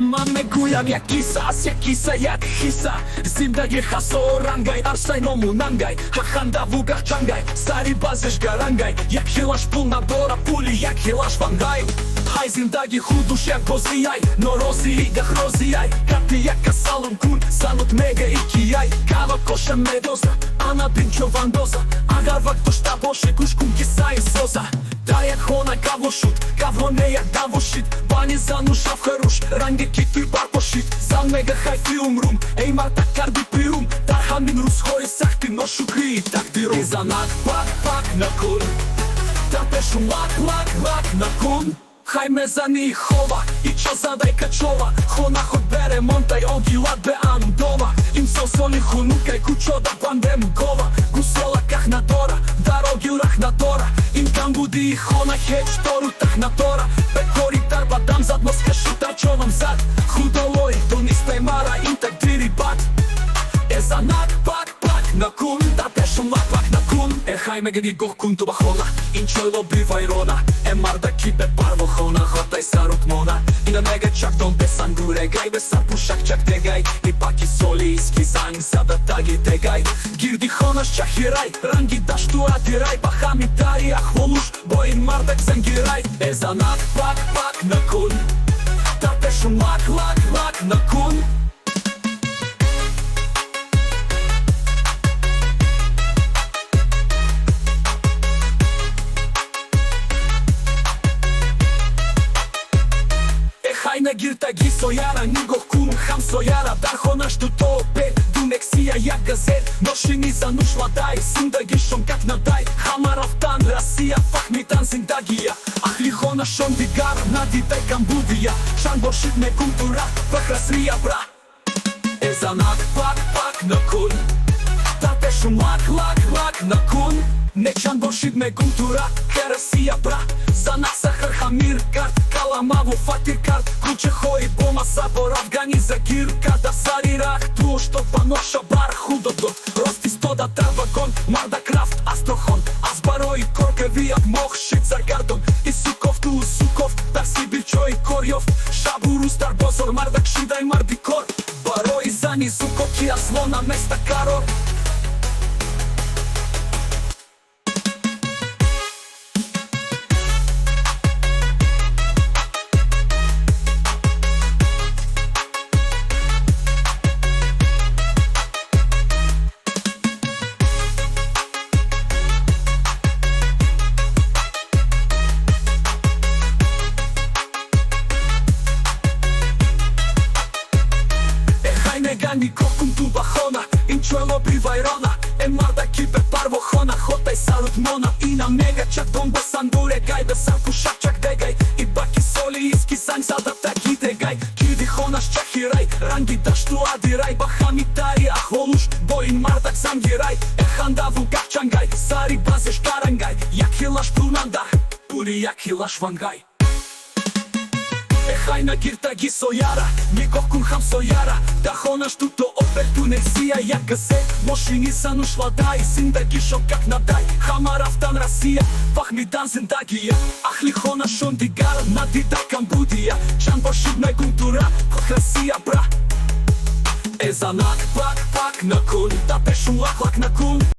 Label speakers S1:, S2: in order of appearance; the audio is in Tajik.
S1: Маме гулям як киса, аз як киса як хиса. Зимдаги хасо орангай, арсай ному нангай. Хаханда вугах чангай, стари базеш гарангай. Як хилаш пулна дора пули, як хилаш вангай. Хай зимдаги худуш як бозияй, но рози игах розияй. Кати як касалом кун, санот мега и кияй. Кава коша медоза, ана бинчо вандоза. Агарвак дошта боше кушкун киса и соза. Да як хона кавошут, кавро не як давошит. Бани зануша в харуш, ранге киту и барпошит. Зан мега хай ти умрум, ей марта карди пирум. Тархамин рус хой сахти, но шукри и так дирум. И занак пак на кун, да пешум лак на кун. Хай ме зани хова, и чо задай качова. Хона ход бере монтай, оги лад бе анум дома. Им соли хунукай, кучо да бандем гова. Гусела ках на дора, дароги урах на дора. Им камбуди и хона хеч, тору тах на тора. Пекори тарба дам зад, москашу тарчовам зад. Худолой, то нистай мара, им так дири бат. Е занак пак на кун, да пешум лак на кун. Е хай ме геди гох кун туба хона, инчой лобивай рона. Е марда кипе парво хона, хотай сарот мона. И на мега чак дом бесан гурегай, бесан пушак чак тегай. И паки соли иски зань, сада таги тегай. Гирди хонаш чахирай, ранги дашту адирай. Бахами тари ахволуш, боин мардак зангирай. Е занак пак на кун, да пешум лак на кун. Хай на гирта ги сояра, нигох кун хам сояра. Дархонаш ту топе, дунексия як газет. Ношини занушла дай, синдаги шон как надай. Хамарафтан, Расия, фахмитан зиндагия. Ахлихона шон дигар, надитай Камбудия. Шан боршит ме култура, пахрасрия бра. Е занак пак на кун, да пешум лак на кун. Нечан боршит ме култура, херасия бра. Занак сахар хамир карт, каламаво фатир карт. Куче хои бома сабор, афгани за гирка. Да сарирах туо, што паноша бар худото. Рости стода тарвагон, марда крафт, астрохон. Аз баро и корке вијак мох шит за гардон. И суков ту суков, тарси билчо и корјов. Шабуру стар бозор, мардак шидай мардикор. Баро и зани суков, кија зло на места карор. Гани кокум туба хона, инчо лобивай рона. Е марда кипе парво хона, хотай сарот мона. И на мега чак дом басан бурегай, басан пушак чак дегай. И баки соли иски сань зада таки дегай. Киди хонаш чахирай, ранги дашту адирай. Бахами тари ахволуш, боин мардак зангирай. Е ханда вугах чангай, сари базеш карангай. Як хилаш пунанда, пули як хилаш вангай. Хай на гирта ги сояра, ников кун хам сояра. Да хонаш туто опет Тунезија як газет. Мошини занушла дай, синдаги шон как надай. Хамарафтан Расија, фахмитан зиндагија. Ахли хонаш шон дигар, надидай Камбудија. Чан боршит ме култура, пахрасија бра. Е занак пак на кун, да пешум лак на кун.